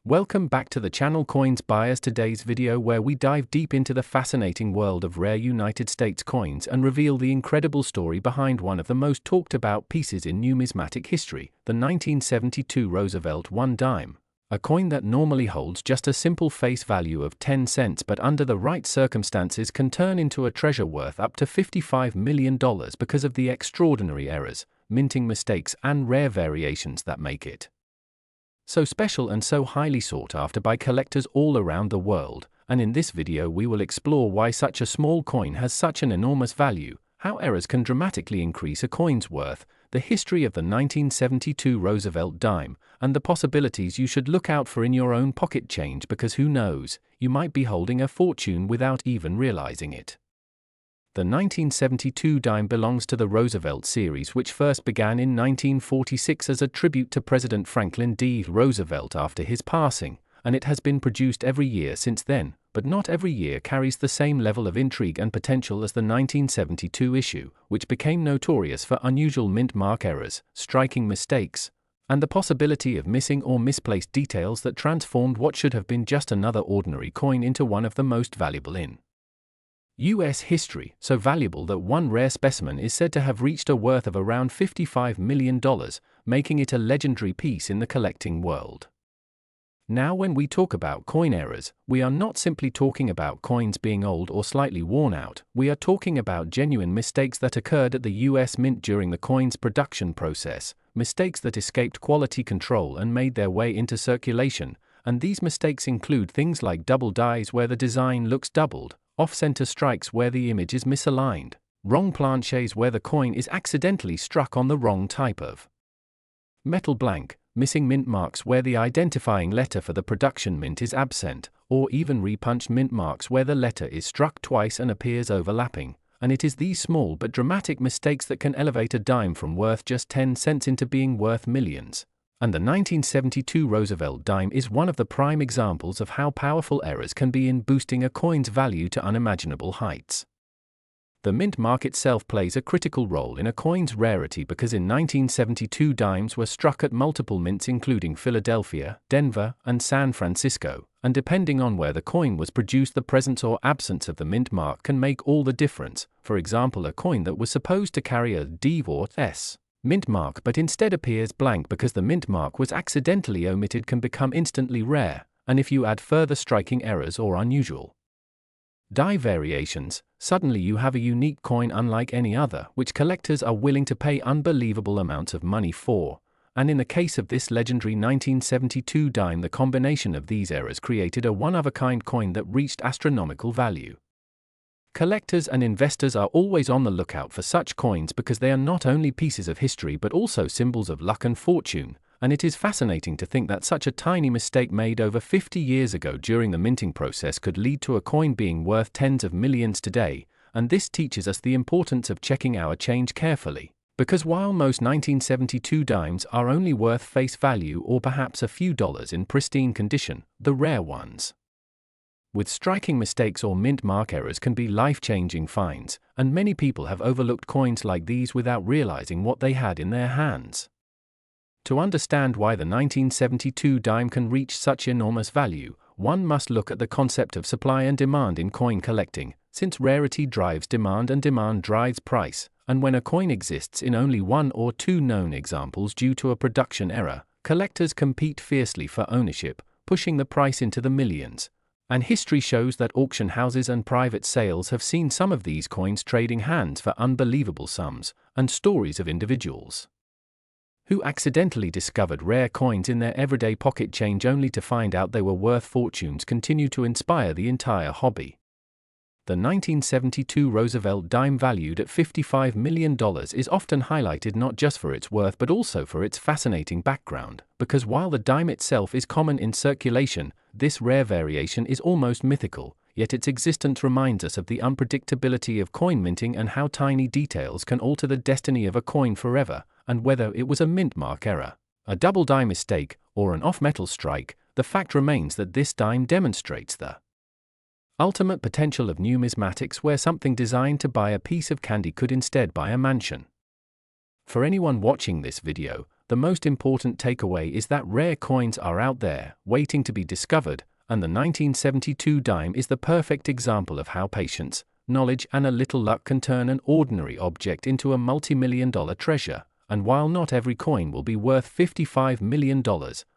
Welcome back to the channel Coins Buyers. Today's video where we dive deep into the fascinating world of rare United States coins and reveal the incredible story behind one of the most talked about pieces in numismatic history, the 1972 Roosevelt 1 dime. A coin that normally holds just a simple face value of 10 cents but under the right circumstances can turn into a treasure worth up to $55 million because of the extraordinary errors, minting mistakes and rare variations that make it so special and so highly sought after by collectors all around the world. And in this video we will explore why such a small coin has such an enormous value, how errors can dramatically increase a coin's worth, the history of the 1972 Roosevelt dime, and the possibilities you should look out for in your own pocket change, because who knows, you might be holding a fortune without even realizing it. The 1972 dime belongs to the Roosevelt series, which first began in 1946 as a tribute to President Franklin D. Roosevelt after his passing, and it has been produced every year since then, but not every year carries the same level of intrigue and potential as the 1972 issue, which became notorious for unusual mint mark errors, striking mistakes, and the possibility of missing or misplaced details that transformed what should have been just another ordinary coin into one of the most valuable in U.S. history, so valuable that one rare specimen is said to have reached a worth of around $55 million, making it a legendary piece in the collecting world. Now, when we talk about coin errors, we are not simply talking about coins being old or slightly worn out, we are talking about genuine mistakes that occurred at the U.S. Mint during the coin's production process, mistakes that escaped quality control and made their way into circulation, and these mistakes include things like double dies where the design looks doubled, off-center strikes where the image is misaligned, wrong planches where the coin is accidentally struck on the wrong type of metal blank, missing mint marks where the identifying letter for the production mint is absent, or even repunched mint marks where the letter is struck twice and appears overlapping. And it is these small but dramatic mistakes that can elevate a dime from worth just 10 cents into being worth millions. And the 1972 Roosevelt dime is one of the prime examples of how powerful errors can be in boosting a coin's value to unimaginable heights. The mint mark itself plays a critical role in a coin's rarity because in 1972 dimes were struck at multiple mints including Philadelphia, Denver, and San Francisco, and depending on where the coin was produced, the presence or absence of the mint mark can make all the difference. For example, a coin that was supposed to carry a D or S mint mark but instead appears blank because the mint mark was accidentally omitted can become instantly rare, and if you add further striking errors or unusual die variations, suddenly you have a unique coin unlike any other, which collectors are willing to pay unbelievable amounts of money for. And in the case of this legendary 1972 dime, the combination of these errors created a one-of-a-kind coin that reached astronomical value. Collectors and investors are always on the lookout for such coins because they are not only pieces of history but also symbols of luck and fortune, and it is fascinating to think that such a tiny mistake made over 50 years ago during the minting process could lead to a coin being worth tens of millions today, and this teaches us the importance of checking our change carefully, because while most 1972 dimes are only worth face value or perhaps a few dollars in pristine condition, the rare ones with striking mistakes or mint mark errors can be life-changing finds, and many people have overlooked coins like these without realizing what they had in their hands. To understand why the 1972 dime can reach such enormous value, one must look at the concept of supply and demand in coin collecting, since rarity drives demand and demand drives price, and when a coin exists in only one or two known examples due to a production error, collectors compete fiercely for ownership, pushing the price into the millions. And history shows that auction houses and private sales have seen some of these coins trading hands for unbelievable sums, and stories of individuals who accidentally discovered rare coins in their everyday pocket change only to find out they were worth fortunes continue to inspire the entire hobby. The 1972 Roosevelt dime, valued at $55 million, is often highlighted not just for its worth but also for its fascinating background, because while the dime itself is common in circulation, this rare variation is almost mythical, yet its existence reminds us of the unpredictability of coin minting and how tiny details can alter the destiny of a coin forever. And whether it was a mint mark error, a double die mistake, or an off-metal strike, the fact remains that this dime demonstrates the ultimate potential of numismatics, where something designed to buy a piece of candy could instead buy a mansion. For anyone watching this video, the the most important takeaway is that rare coins are out there, waiting to be discovered, and the 1972 dime is the perfect example of how patience, knowledge, and a little luck can turn an ordinary object into a multi-million-dollar treasure. And while not every coin will be worth $55 million,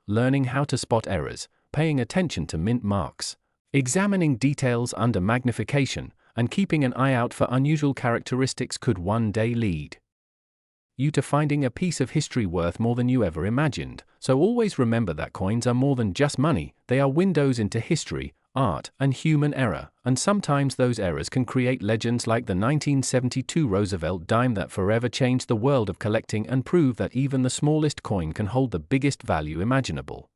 learning how to spot errors, paying attention to mint marks, examining details under magnification, and keeping an eye out for unusual characteristics could one day lead you to finding a piece of history worth more than you ever imagined. So always remember that coins are more than just money, they are windows into history, art, and human error, and sometimes those errors can create legends like the 1972 Roosevelt dime that forever changed the world of collecting and prove that even the smallest coin can hold the biggest value imaginable.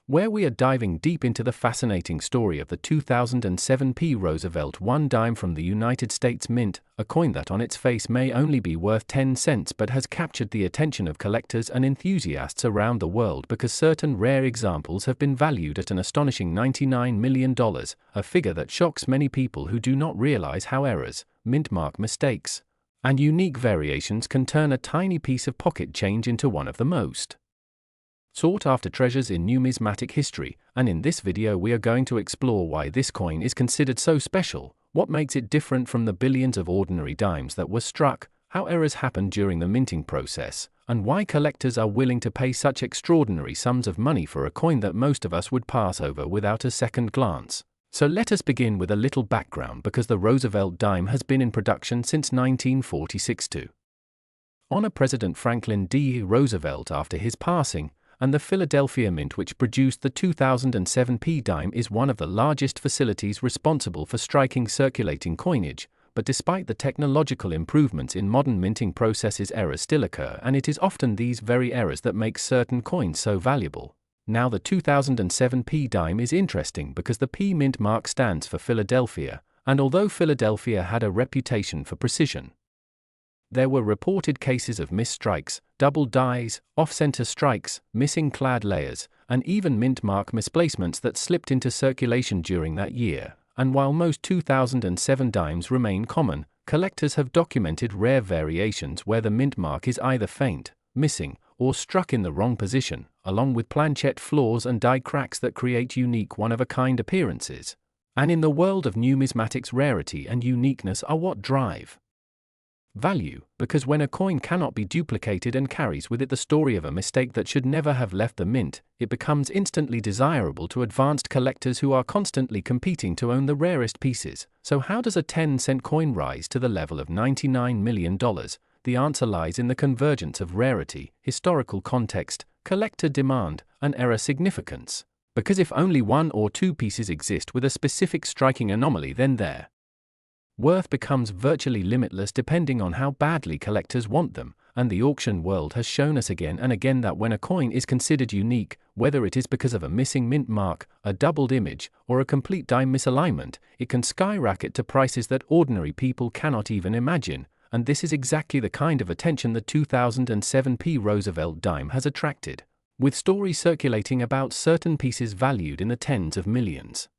Where we are diving deep into the fascinating story of the 2007 Roosevelt 1 dime from the United States Mint, a coin that on its face may only be worth 10 cents but has captured the attention of collectors and enthusiasts around the world because certain rare examples have been valued at an astonishing $99 million, a figure that shocks many people who do not realize how errors, mint mark mistakes, and unique variations can turn a tiny piece of pocket change into one of the most sought-after treasures in numismatic history, and in this video we are going to explore why this coin is considered so special, what makes it different from the billions of ordinary dimes that were struck, how errors happen during the minting process, and why collectors are willing to pay such extraordinary sums of money for a coin that most of us would pass over without a second glance. So let us begin with a little background because the Roosevelt dime has been in production since 1946 to honor President Franklin D. Roosevelt after his passing, and the Philadelphia Mint, which produced the 2007 dime, is one of the largest facilities responsible for striking circulating coinage. But despite the technological improvements in modern minting processes, errors still occur, and it is often these very errors that make certain coins so valuable. Now the 2007 dime is interesting because the P mint mark stands for Philadelphia, and although Philadelphia had a reputation for precision, there were reported cases of missed strikes, double dies, off-center strikes, missing clad layers, and even mint mark misplacements that slipped into circulation during that year. And while most 2007 dimes remain common, collectors have documented rare variations where the mint mark is either faint, missing, or struck in the wrong position, along with planchette flaws and die cracks that create unique one-of-a-kind appearances. And in the world of numismatics, rarity and uniqueness are what drive value, because when a coin cannot be duplicated and carries with it the story of a mistake that should never have left the mint, it becomes instantly desirable to advanced collectors who are constantly competing to own the rarest pieces. So how does a 10-cent coin rise to the level of $99 million? The answer lies in the convergence of rarity, historical context, collector demand, and error significance. Because if only one or two pieces exist with a specific striking anomaly, then their worth becomes virtually limitless depending on how badly collectors want them, and the auction world has shown us again and again that when a coin is considered unique, whether it is because of a missing mint mark, a doubled image, or a complete dime misalignment, it can skyrocket to prices that ordinary people cannot even imagine, and this is exactly the kind of attention the 2007 Roosevelt dime has attracted, with stories circulating about certain pieces valued in the tens of millions.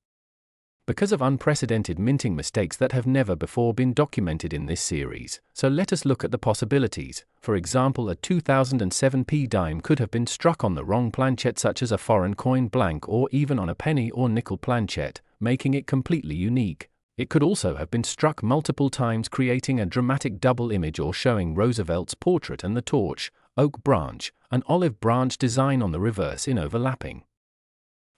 Because of unprecedented minting mistakes that have never before been documented in this series, so let us look at the possibilities. For example, a 2007 dime could have been struck on the wrong planchette, such as a foreign coin blank, or even on a penny or nickel planchette, making it completely unique. It could also have been struck multiple times, creating a dramatic double image or showing Roosevelt's portrait and the torch, oak branch, and olive branch design on the reverse in overlapping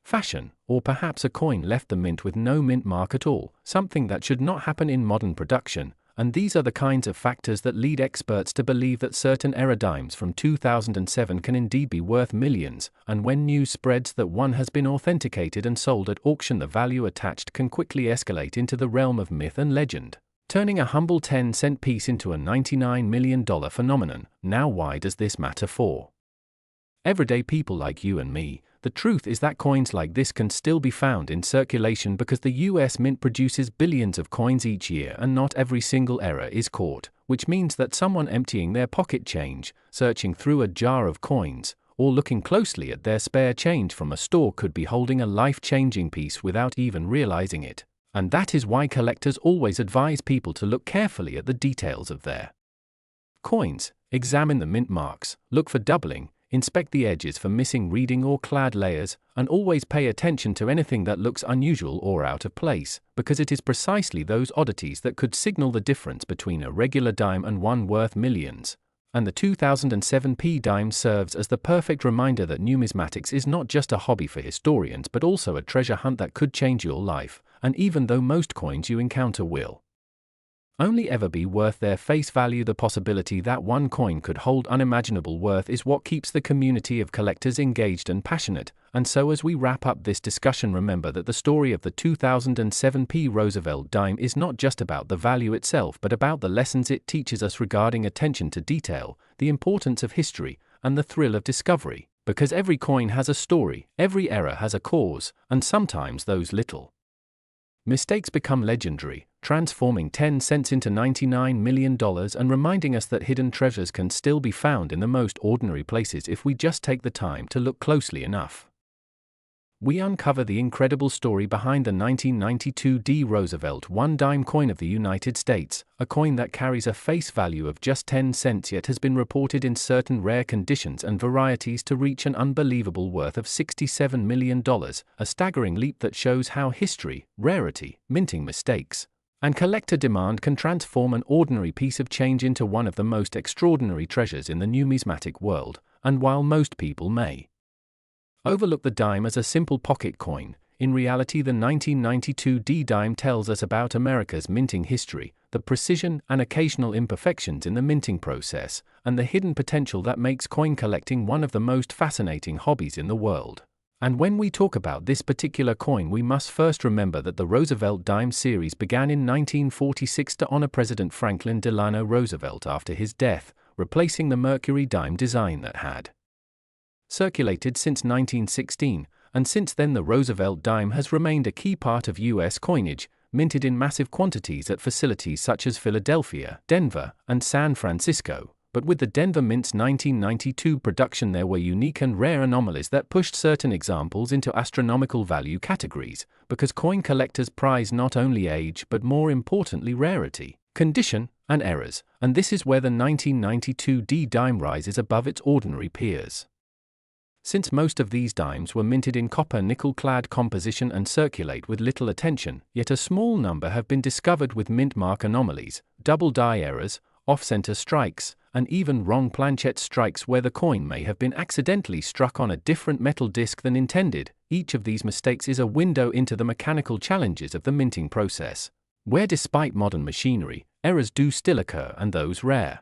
fashion, or perhaps a coin left the mint with no mint mark at all, something that should not happen in modern production, and these are the kinds of factors that lead experts to believe that certain error dimes from 2007 can indeed be worth millions, and when news spreads that one has been authenticated and sold at auction, the value attached can quickly escalate into the realm of myth and legend, turning a humble 10-cent piece into a $99 million phenomenon. Now why does this matter for everyday people like you and me? The truth is that coins like this can still be found in circulation because the US Mint produces billions of coins each year and not every single error is caught, which means that someone emptying their pocket change, searching through a jar of coins, or looking closely at their spare change from a store could be holding a life-changing piece without even realizing it. And that is why collectors always advise people to look carefully at the details of their Coins: examine the mint marks, look for doubling, inspect the edges for missing reading or clad layers, and always pay attention to anything that looks unusual or out of place, because it is precisely those oddities that could signal the difference between a regular dime and one worth millions. And the 2007p dime serves as the perfect reminder that numismatics is not just a hobby for historians but also a treasure hunt that could change your life, and even though most coins you encounter will only ever be worth their face value, the possibility that one coin could hold unimaginable worth is what keeps the community of collectors engaged and passionate. And so as we wrap up this discussion, remember that the story of the 2007p Roosevelt dime is not just about the value itself but about the lessons it teaches us regarding attention to detail, the importance of history, and the thrill of discovery. Because every coin has a story, every error has a cause, and sometimes those little mistakes become legendary, transforming 10 cents into $99 million and reminding us that hidden treasures can still be found in the most ordinary places if we just take the time to look closely enough. We uncover the incredible story behind the 1992 D. Roosevelt one-dime coin of the United States, a coin that carries a face value of just 10 cents yet has been reported in certain rare conditions and varieties to reach an unbelievable worth of $67 million, a staggering leap that shows how history, rarity, minting mistakes, and collector demand can transform an ordinary piece of change into one of the most extraordinary treasures in the numismatic world. And while most people may overlook the dime as a simple pocket coin, in reality the 1992 D dime tells us about America's minting history, the precision and occasional imperfections in the minting process, and the hidden potential that makes coin collecting one of the most fascinating hobbies in the world. And when we talk about this particular coin, we must first remember that the Roosevelt dime series began in 1946 to honor President Franklin Delano Roosevelt after his death, replacing the Mercury dime design that had circulated since 1916, and since then the Roosevelt dime has remained a key part of U.S. coinage, minted in massive quantities at facilities such as Philadelphia, Denver, and San Francisco. But with the Denver Mint's 1992 production there were unique and rare anomalies that pushed certain examples into astronomical value categories, because coin collectors prize not only age but more importantly rarity, condition, and errors, and this is where the 1992 D dime rises above its ordinary peers. Since most of these dimes were minted in copper nickel-clad composition and circulate with little attention, yet a small number have been discovered with mint mark anomalies, double die errors, off-center strikes, and even wrong planchette strikes where the coin may have been accidentally struck on a different metal disc than intended. Each of these mistakes is a window into the mechanical challenges of the minting process, where despite modern machinery, errors do still occur, and those rare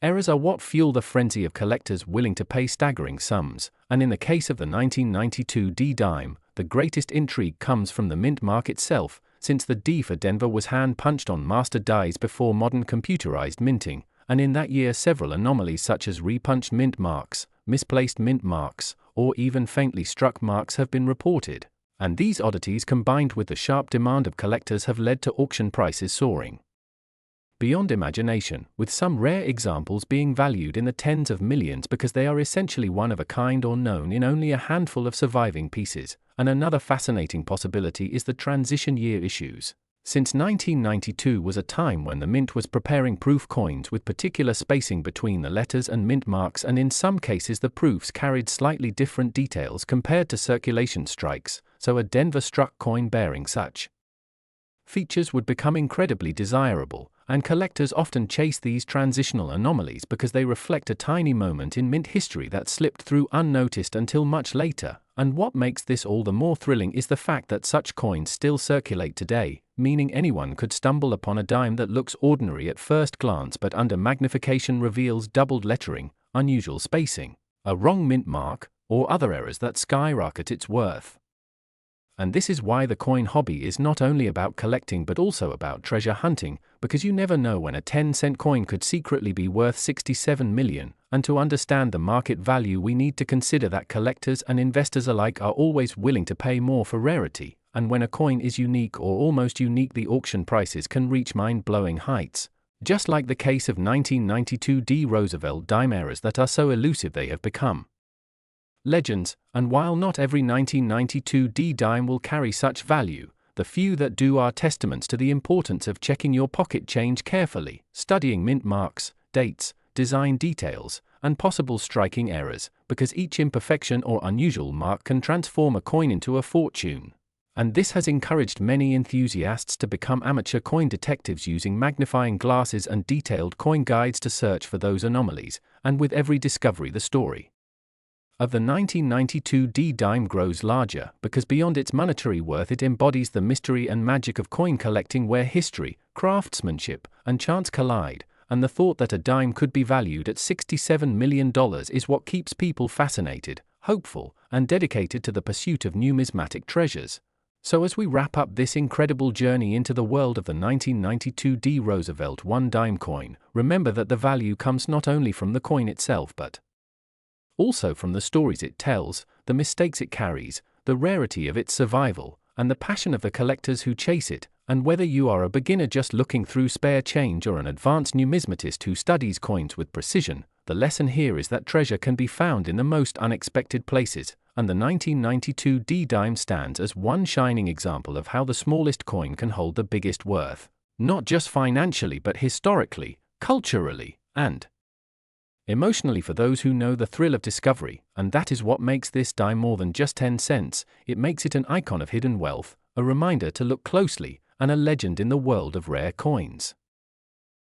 errors are what fuel the frenzy of collectors willing to pay staggering sums. And in the case of the 1992 D dime, the greatest intrigue comes from the mint mark itself, since the D for Denver was hand-punched on master dies before modern computerized minting, and in that year several anomalies such as repunched mint marks, misplaced mint marks, or even faintly struck marks have been reported. And these oddities combined with the sharp demand of collectors have led to auction prices soaring beyond imagination, with some rare examples being valued in the tens of millions because they are essentially one of a kind or known in only a handful of surviving pieces. And another fascinating possibility is the transition year issues. Since 1992 was a time when the mint was preparing proof coins with particular spacing between the letters and mint marks, and in some cases the proofs carried slightly different details compared to circulation strikes, so a Denver struck coin bearing such features would become incredibly desirable, and collectors often chase these transitional anomalies because they reflect a tiny moment in mint history that slipped through unnoticed until much later. And what makes this all the more thrilling is the fact that such coins still circulate today, meaning anyone could stumble upon a dime that looks ordinary at first glance but under magnification reveals doubled lettering, unusual spacing, a wrong mint mark, or other errors that skyrocket its worth. And this is why the coin hobby is not only about collecting but also about treasure hunting, because you never know when a 10-cent coin could secretly be worth $67 million, and to understand the market value we need to consider that collectors and investors alike are always willing to pay more for rarity, and when a coin is unique or almost unique the auction prices can reach mind-blowing heights, just like the case of 1992 D. Roosevelt dime errors that are so elusive they have become legends. And while not every 1992 D dime will carry such value, the few that do are testaments to the importance of checking your pocket change carefully, studying mint marks, dates, design details, and possible striking errors, because each imperfection or unusual mark can transform a coin into a fortune. And this has encouraged many enthusiasts to become amateur coin detectives, using magnifying glasses and detailed coin guides to search for those anomalies, and with every discovery the story of the 1992 D-dime grows larger, because beyond its monetary worth it embodies the mystery and magic of coin collecting, where history, craftsmanship, and chance collide, and the thought that a dime could be valued at $67 million is what keeps people fascinated, hopeful, and dedicated to the pursuit of numismatic treasures. So as we wrap up this incredible journey into the world of the 1992 D Roosevelt $1 coin, remember that the value comes not only from the coin itself but also from the stories it tells, the mistakes it carries, the rarity of its survival, and the passion of the collectors who chase it. And whether you are a beginner just looking through spare change or an advanced numismatist who studies coins with precision, the lesson here is that treasure can be found in the most unexpected places, and the 1992 D-dime stands as one shining example of how the smallest coin can hold the biggest worth, not just financially but historically, culturally, and emotionally for those who know the thrill of discovery. And that is what makes this dime more than just 10 cents, it makes it an icon of hidden wealth, a reminder to look closely, and a legend in the world of rare coins.